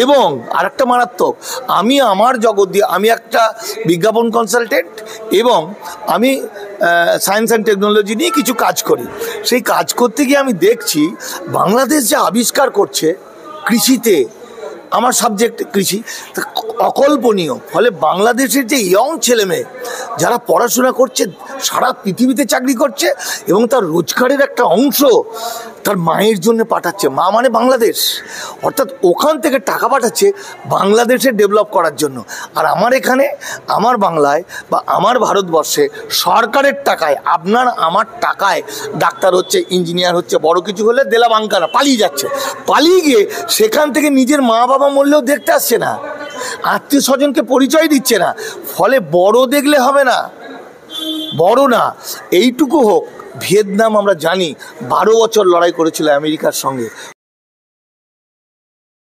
এবং আরেকটা মারাত্মক, আমি আমার জগৎ দিয়ে, আমি একটা বিজ্ঞাপন কনসালটেন্ট এবং আমি সায়েন্স অ্যান্ড টেকনোলজি নিয়ে কিছু কাজ করি। সেই কাজ করতে গিয়ে আমি দেখছি বাংলাদেশ যে আবিষ্কার করছে কৃষিতে, আমার সাবজেক্ট কৃষি, অকল্পনীয়। ফলে বাংলাদেশের যে ইয়ং ছেলেমেয়ে যারা পড়াশোনা করছে, সারা পৃথিবীতে চাকরি করছে এবং তার রোজগারের একটা অংশ তার মায়ের জন্য পাঠাচ্ছে। মা মানে বাংলাদেশ, অর্থাৎ ওখান থেকে টাকা পাঠাচ্ছে বাংলাদেশে ডেভেলপ করার জন্য। আর আমার এখানে, আমার বাংলায় বা আমার ভারতবর্ষে সরকারের টাকায়, আপনার আমার টাকায় ডাক্তার হচ্ছে, ইঞ্জিনিয়ার হচ্ছে, বড় কিছু হলে দেলা বাঙ্কারা পালিয়ে যাচ্ছে। পালিয়ে গিয়ে সেখান থেকে নিজের মা বাবা মরলেও দেখতে আসছে না, আত্মীয় স্বজনকে পরিচয় দিচ্ছে না। ফলে বড় দেখলে হবে না, বড় না, এইটুকু হোক। ভিয়েতনাম আমরা জানি 12 বছর লড়াই করেছিল আমেরিকার সঙ্গে।